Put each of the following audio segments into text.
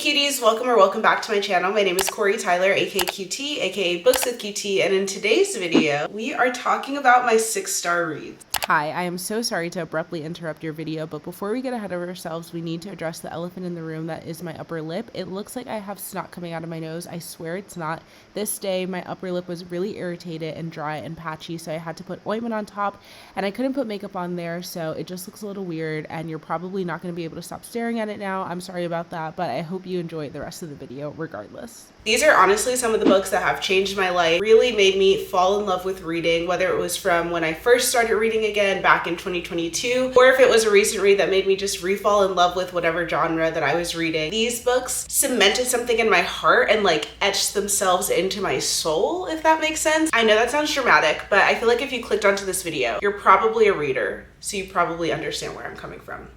cuties, welcome back to my channel. My name is Quori-Tyler, aka QT, aka Books with QT, and in today's video, we are talking about my 6-star reads. Hi, I am so sorry to abruptly interrupt your video, but before we get ahead of ourselves, we need to address the elephant in the room that is my upper lip. It looks like I have snot coming out of my nose. I swear it's not. This day, my upper lip was really irritated and dry and patchy, so I had to put ointment on top, and I couldn't put makeup on there, so it just looks a little weird, and you're probably not going to be able to stop staring at it now. I'm sorry about that, but I hope you enjoy the rest of the video regardless. These are honestly some of the books that have changed my life, really made me fall in love with reading, whether it was from when I first started reading again back in 2022, or if it was a recent read that made me just re-fall in love with whatever genre that I was reading. These books cemented something in my heart and like etched themselves into my soul, if that makes sense. I know that sounds dramatic, but I feel like if you clicked onto this video, you're probably a reader, so you probably understand where I'm coming from.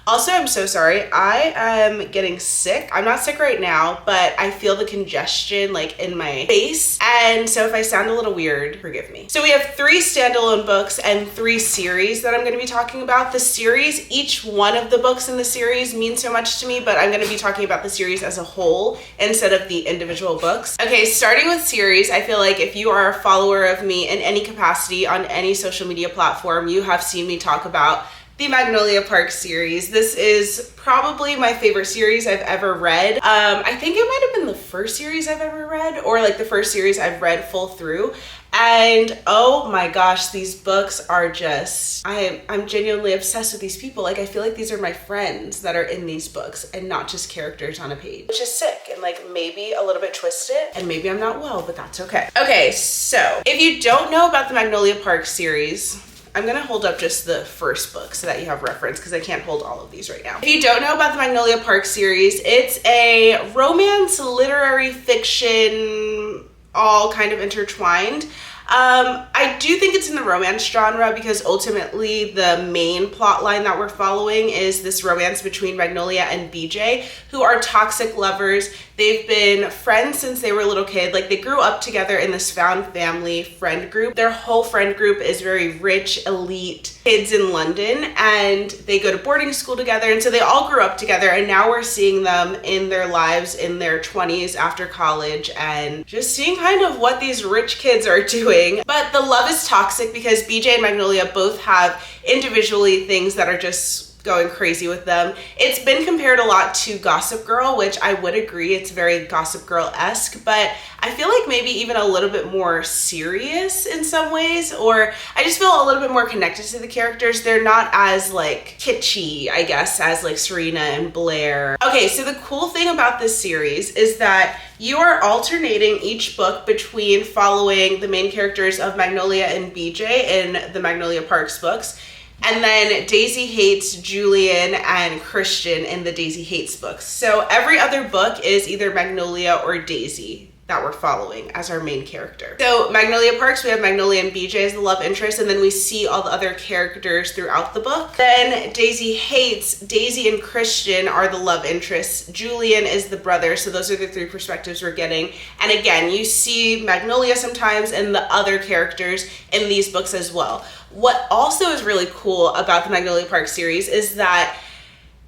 Also, I'm so sorry. I am getting sick. I'm not sick right now, but I feel the congestion like in my face. And so if I sound a little weird, forgive me. So we have 3 standalone books and 3 series that I'm going to be talking about. The series, each one of the books in the series means so much to me, but I'm going to be talking about the series as a whole instead of the individual books. Okay, starting with series, I feel like if you are a follower of me in any capacity on any social media platform, you have seen me talk about the Magnolia Parks series. This is probably my favorite series I've ever read. I think it might have been the first series I've ever read, or like the first series I've read full through. And oh my gosh, these books are just, I'm genuinely obsessed with these people. Like, I feel like these are my friends that are in these books and not just characters on a page. Which is sick and like maybe a little bit twisted, and maybe I'm not well, but that's okay. Okay, so if you don't know about the Magnolia Parks series, I'm gonna hold up just the first book so that you have reference, because I can't hold all of these right now. If you don't know about the Magnolia Parks series, it's a romance, literary fiction, all kind of intertwined. I do think it's in the romance genre because ultimately the main plot line that we're following is this romance between Magnolia and BJ, who are toxic lovers. They've been friends since they were a little kid. Like, they grew up together in this found family friend group. Their whole friend group is very rich, elite kids in London, and they go to boarding school together. And so they all grew up together, and now we're seeing them in their lives in their 20s after college and just seeing kind of what these rich kids are doing. But the love is toxic because BJ and Magnolia both have individually things that are just going crazy with them. It's been compared a lot to Gossip Girl, which I would agree, it's very Gossip Girl-esque, but I feel like maybe even a little bit more serious in some ways, or I just feel a little bit more connected to the characters. They're not as like kitschy, I guess, as like Serena and Blair. Okay, so the cool thing about this series is that you are alternating each book between following the main characters of Magnolia and BJ in the Magnolia Parks books, and then Daisy Hates, Julian, and Christian in the Daisy Hates books. So every other book is either Magnolia or Daisy that we're following as our main character. So Magnolia Parks, we have Magnolia and BJ as the love interest, and then we see all the other characters throughout the book. Then Daisy Hates, Daisy and Christian are the love interests. Julian is the brother, so those are the 3 perspectives we're getting. And again, you see Magnolia sometimes and the other characters in these books as well. What also is really cool about the Magnolia Parks series is that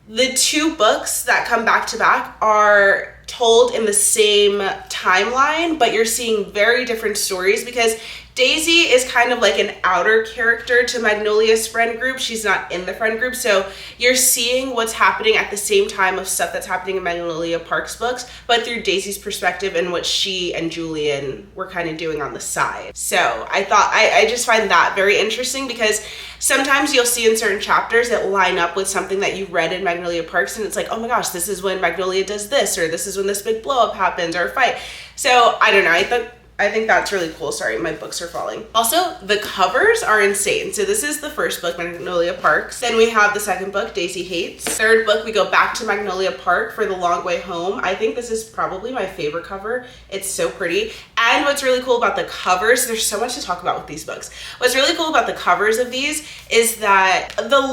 the 2 books that come back to back are told in the same timeline, but you're seeing very different stories because Daisy is kind of like an outer character to Magnolia's friend group. She's not in the friend group, so you're seeing what's happening at the same time of stuff that's happening in Magnolia Parks books, but through Daisy's perspective and what she and Julian were kind of doing on the side. So I thought, I just find that very interesting because sometimes you'll see in certain chapters that line up with something that you read in Magnolia Parks, and it's like, oh my gosh, this is when Magnolia does this, or this is when this big blow up happens, or a fight. So I don't know, I think that's really cool. Sorry, my books are falling. Also, the covers are insane. So this is the first book, Magnolia Parks. Then we have the second book, Daisy Hates. Third book, we go back to Magnolia Park for The Long Way Home. I think this is probably my favorite cover. It's so pretty. And what's really cool about the covers, there's so much to talk about with these books. What's really cool about the covers of these is that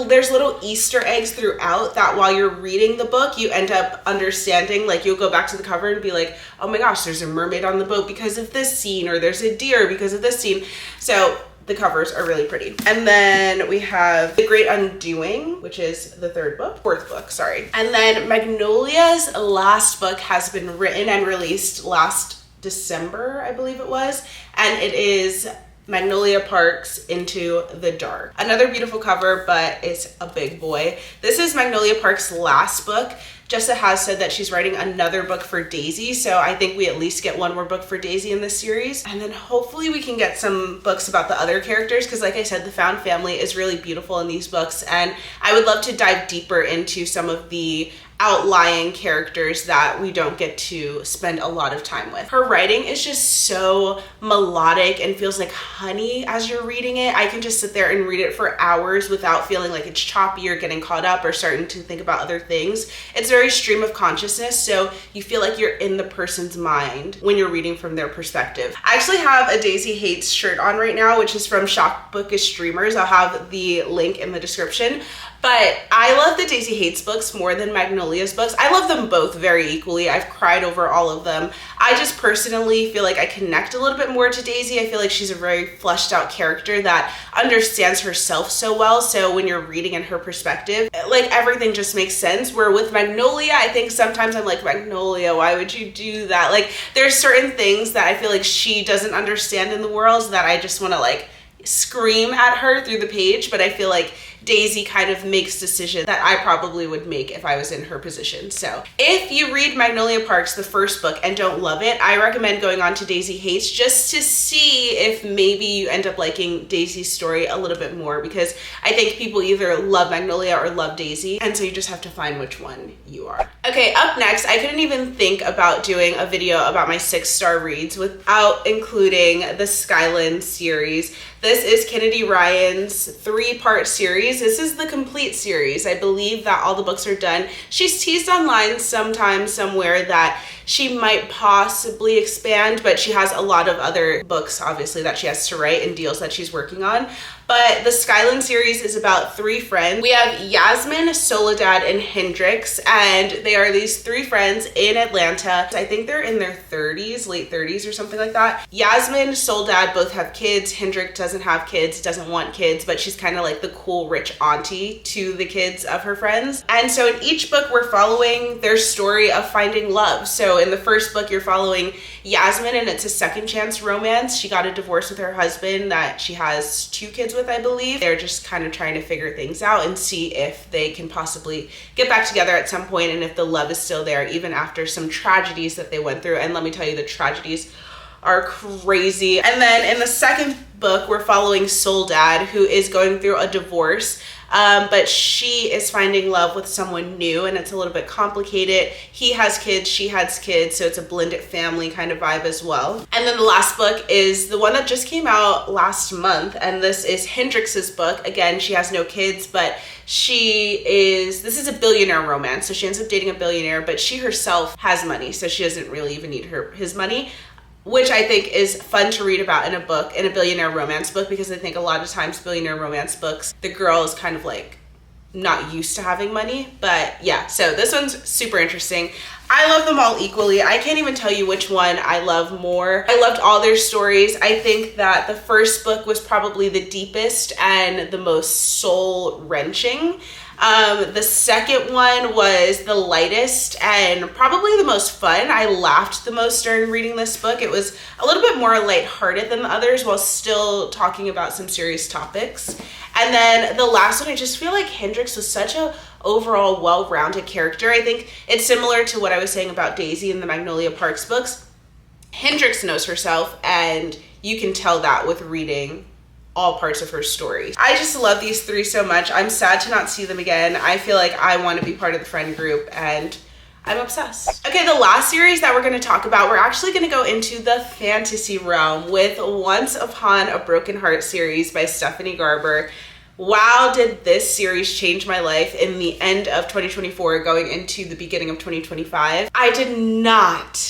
there's little Easter eggs throughout that while you're reading the book, you end up understanding. Like, you'll go back to the cover and be like, oh my gosh, there's a mermaid on the boat because of this scene, or there's a deer because of this scene. So the covers are really pretty. And then we have The Great Undoing, which is the fourth book, sorry. And then Magnolia's last book has been written and released last December, I believe it was. And it is Magnolia Parks Into the Dark. Another beautiful cover, but it's a big boy. This is Magnolia Parks' last book. Jessa has said that she's writing another book for Daisy, so I think we at least get one more book for Daisy in this series. And then hopefully we can get some books about the other characters, because like I said, the found family is really beautiful in these books, and I would love to dive deeper into some of the outlying characters that we don't get to spend a lot of time with. Her writing is just so melodic and feels like honey as you're reading it. I can just sit there and read it for hours without feeling like it's choppy or getting caught up or starting to think about other things. It's very stream of consciousness, so you feel like you're in the person's mind when you're reading from their perspective. I actually have a Daisy Hates shirt on right now, which is from Shop Bookish Dreamers. I'll have the link in the description. But I love the Daisy Hates books more than Magnolia's books. I love them both very equally. I've cried over all of them. I just personally feel like I connect a little bit more to Daisy. I feel like she's a very fleshed out character that understands herself so well. So when you're reading in her perspective, like everything just makes sense. Where with Magnolia, I think sometimes I'm like, Magnolia, why would you do that? Like there's certain things that I feel like she doesn't understand in the world that I just want to like scream at her through the page. But I feel like Daisy kind of makes decisions that I probably would make if I was in her position. So if you read Magnolia Parks, the first book, and don't love it, I recommend going on to Daisy Hates just to see if maybe you end up liking Daisy's story a little bit more, because I think people either love Magnolia or love Daisy, and so you just have to find which one you are. Okay, up next, I couldn't even think about doing a video about my 6-star reads without including the Skyland series. This is Kennedy Ryan's 3-part series. This is the complete series. I believe that all the books are done. She's teased online sometime somewhere that she might possibly expand, but she has a lot of other books, obviously, that she has to write and deals that she's working on. But the Skyland series is about 3 friends. We have Yasmin, Soledad, and Hendrix, and they are these 3 friends in Atlanta. I think they're in their 30s, late 30s or something like that. Yasmin, Soledad both have kids. Hendrix doesn't have kids, doesn't want kids, but she's kind of like the cool rich auntie to the kids of her friends. And so in each book, we're following their story of finding love. So in the first book, you're following Yasmin, and it's a second chance romance. She got a divorce with her husband that she has 2 kids with, I believe. They're just kind of trying to figure things out and see if they can possibly get back together at some point, and if the love is still there even after some tragedies that they went through. And let me tell you, the tragedies are crazy. And then in the second book, we're following Soledad, who is going through a divorce. But she is finding love with someone new, and it's a little bit complicated. He has kids, she has kids, so it's a blended family kind of vibe as well. And then the last book is the one that just came out last month, and this is Hendrix's book. Again, she has no kids, but this is a billionaire romance, so she ends up dating a billionaire, but she herself has money, so she doesn't really even need his money, which I think is fun to read about in a billionaire romance book, because I think a lot of times billionaire romance books, the girl is kind of like not used to having money. But yeah, so this one's super interesting. I love them all equally. I can't even tell you which one I love more. I loved all their stories. I think that the first book was probably the deepest and the most soul-wrenching. The second one was the lightest and probably the most fun. I laughed the most during reading this book. It was a little bit more lighthearted than the others while still talking about some serious topics. And then the last one, I just feel like Hendrix was such a overall well-rounded character. I think it's similar to what I was saying about Daisy in the Magnolia Parks books. Hendrix knows herself, and you can tell that with reading all parts of her story. I just love these 3 so much. I'm sad to not see them again. I feel like I want to be part of the friend group, and I'm obsessed. Okay, the last series that we're going to talk about, we're actually going to go into the fantasy realm with Once Upon a Broken Heart series by Stephanie Garber. Wow, did this series change my life in the end of 2024 going into the beginning of 2025. I did not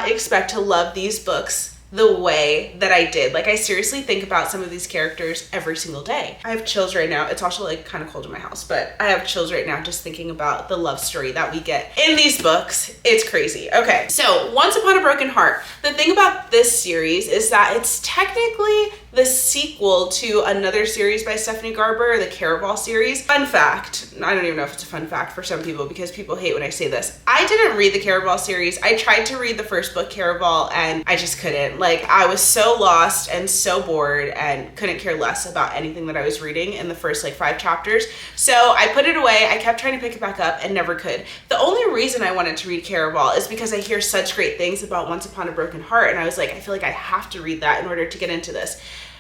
expect to love these books the way that I did. Like, I seriously think about some of these characters every single day. I have chills right now. It's also like kind of cold in my house, but I have chills right now just thinking about the love story that we get in these books. It's crazy. Okay, so Once Upon a Broken Heart. The thing about this series is that it's technically the sequel to another series by Stephanie Garber, the Caraval series. Fun fact, I don't even know if it's a fun fact for some people because people hate when I say this. I didn't read the Caraval series. I tried to read the first book, Caraval, and I just couldn't. Like, I was so lost and so bored and couldn't care less about anything that I was reading in the first like 5 chapters. So I put it away. I kept trying to pick it back up and never could. The only reason I wanted to read Caraval is because I hear such great things about Once Upon a Broken Heart, and I was like, I feel like I have to read that in order to get into this.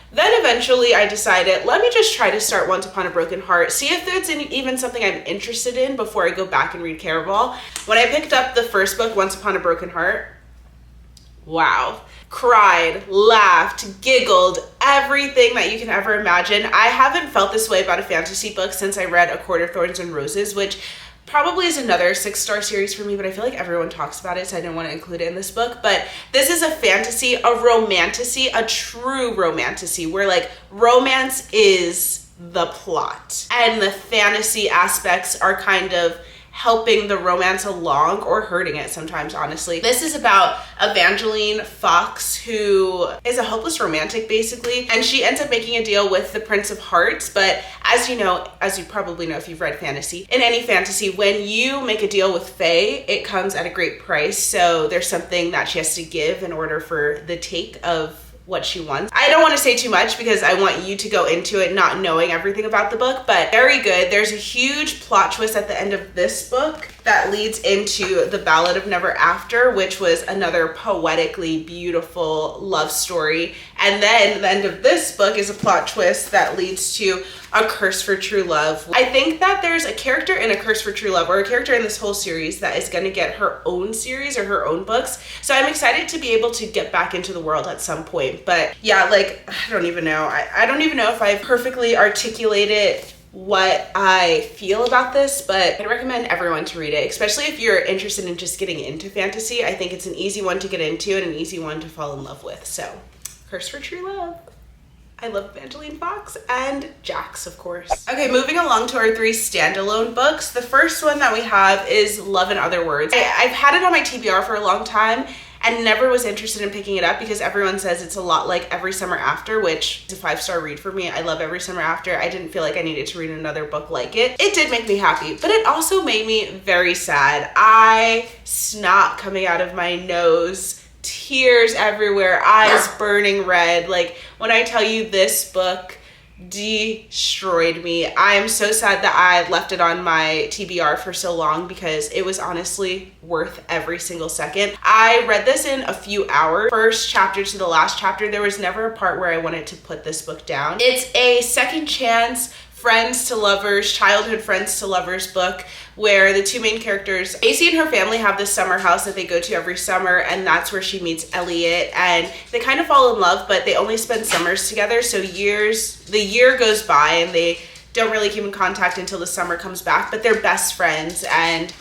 Then eventually I decided, let me just try to start Once Upon a Broken Heart, see if it's even something I'm interested in before I go back and read Caraval. When I picked up the first book, Once Upon a Broken Heart, wow. Cried, laughed, giggled, everything that you can ever imagine. I haven't felt this way about a fantasy book since I read A Court of Thorns and Roses, which probably is another 6-star series for me, but I feel like everyone talks about it, so I didn't want to include it in this book. But this is a fantasy, a romantasy, a true romantasy, where like romance is the plot and the fantasy aspects are kind of helping the romance along or hurting it sometimes, honestly. This is about Evangeline Fox, who is a hopeless romantic basically, and she ends up making a deal with the Prince of Hearts. But as you know, as you probably know if you've read fantasy, in any fantasy, when you make a deal with Fae, it comes at a great price. So there's something that she has to give in order for the take of what she wants. I don't want to say too much because I want you to go into it not knowing everything about the book, but very good. There's a huge plot twist at the end of this book that leads into The Ballad of Never After, which was another poetically beautiful love story. And then the end of this book is a plot twist that leads to A Curse for True Love. I think that there's a character in A Curse for True Love, or a character in this whole series, that is going to get her own series or her own books. So I'm excited to be able to get back into the world at some point. But yeah, like, I don't even know. I don't even know if I've perfectly articulated what I feel about this, but I'd recommend everyone to read it, especially if you're interested in just getting into fantasy. I think it's an easy one to get into and an easy one to fall in love with. So, Curse for True Love. I love Evangeline Fox and Jax, of course. Okay, moving along to our 3 standalone books. The first one that we have is Love in Other Words. I've had it on my TBR for a long time and never was interested in picking it up because everyone says it's a lot like Every Summer After, which is a 5-star read for me. I love Every Summer After. I didn't feel like I needed to read another book like it. It did make me happy, but it also made me very sad. Snot coming out of my nose, tears everywhere, eyes burning red. Like, when I tell you this book destroyed me. I am so sad that I left it on my TBR for so long because it was honestly worth every single second. I read this in a few hours. First chapter to the last chapter, there was never a part where I wanted to put this book down. It's a second chance friends to lovers, childhood friends to lovers book where the 2 main characters, AC and her family, have this summer house that they go to every summer, and that's where she meets Elliot, and they kind of fall in love, but they only spend summers together. So the year goes by and they don't really keep in contact until the summer comes back, but they're best friends, and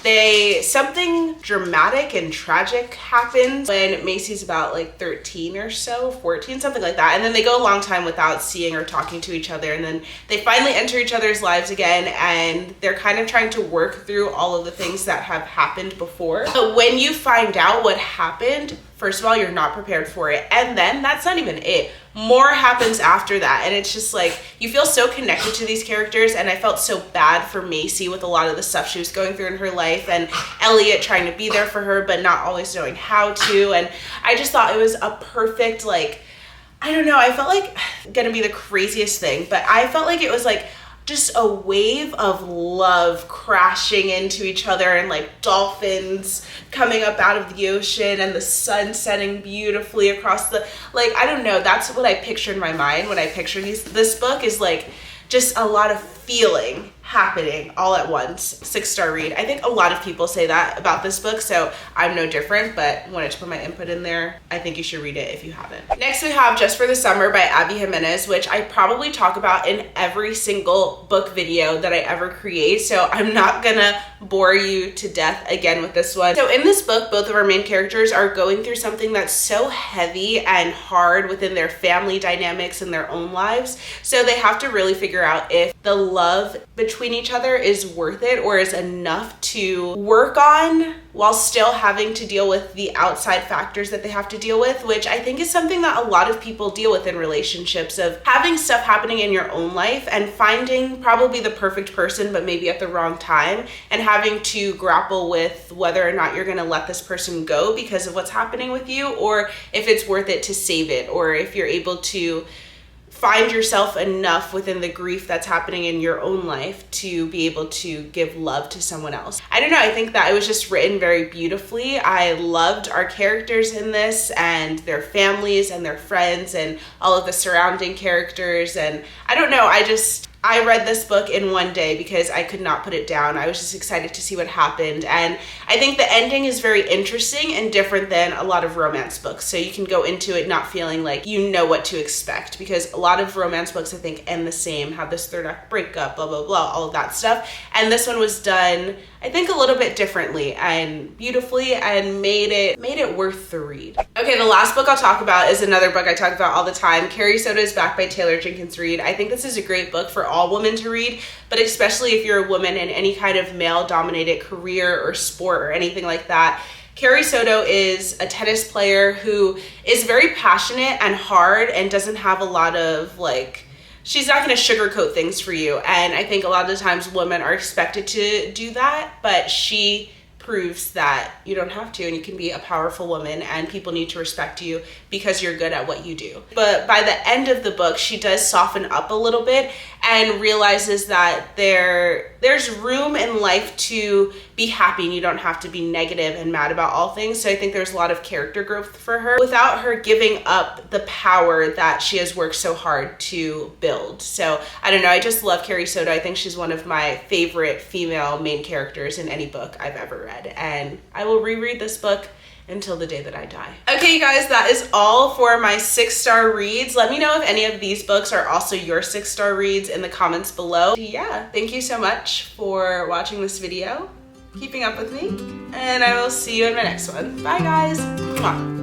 something dramatic and tragic happens when Macy's about like 13 or so, 14, something like that. And then they go a long time without seeing or talking to each other. And then they finally enter each other's lives again, and they're kind of trying to work through all of the things that have happened before. But when you find out what happened, first of all, you're not prepared for it. And then that's not even it. More happens after that. And it's just like, you feel so connected to these characters. And I felt so bad for Macy with a lot of the stuff she was going through in her life, and Elliot trying to be there for her, but not always knowing how to. And I just thought it was a perfect, like, I don't know, I felt like, gonna be the craziest thing, but I felt like it was like just a wave of love crashing into each other, and like dolphins coming up out of the ocean and the sun setting beautifully across the, like, I don't know, that's what I picture in my mind when I picture this book, is like just a lot of feeling happening all at once. 6-star read. I think a lot of people say that about this book, so I'm no different, but wanted to put my input in there. I think you should read it if you haven't. Next we have Just for the Summer by Abby Jimenez, which I probably talk about in every single book video that I ever create, so I'm not gonna bore you to death again with this one. So in this book, both of our main characters are going through something that's so heavy and hard within their family dynamics and their own lives, so they have to really figure out if the love between each other is worth it or is enough to work on while still having to deal with the outside factors that they have to deal with, which I think is something that a lot of people deal with in relationships, of having stuff happening in your own life and finding probably the perfect person but maybe at the wrong time, and having to grapple with whether or not you're going to let this person go because of what's happening with you, or if it's worth it to save it, or if you're able to find yourself enough within the grief that's happening in your own life to be able to give love to someone else. I don't know, I think that it was just written very beautifully. I loved our characters in this and their families and their friends and all of the surrounding characters, and I don't know, I read this book in one day because I could not put it down. I was just excited to see what happened. And I think the ending is very interesting and different than a lot of romance books. So you can go into it not feeling like you know what to expect, because a lot of romance books, I think, end the same, have this third act breakup, blah, blah, blah, all of that stuff. And this one was done, I think, a little bit differently and beautifully, and made it worth the read. Okay, the last book I'll talk about is another book I talk about all the time. Carrie, Soto is Back by Taylor Jenkins Reid. I think this is a great book for all women to read, but especially if you're a woman in any kind of male-dominated career or sport or anything like that. Carrie Soto is a tennis player who is very passionate and hard and doesn't have a lot of she's not going to sugarcoat things for you. And I think a lot of the times women are expected to do that, but she proves that you don't have to, and you can be a powerful woman and people need to respect you because you're good at what you do. But by the end of the book, she does soften up a little bit and realizes that there's room in life to be happy, and you don't have to be negative and mad about all things. So I think there's a lot of character growth for her without her giving up the power that she has worked so hard to build. So I don't know, I just love Carrie Soto. I think she's one of my favorite female main characters in any book I've ever read, and I will reread this book until the day that I die. Okay, you guys, that is all for my 6-star reads. Let me know if any of these books are also your 6-star reads in the comments below. Yeah, thank you so much for watching this video, keeping up with me, and I will see you in my next one. Bye, guys. Mwah.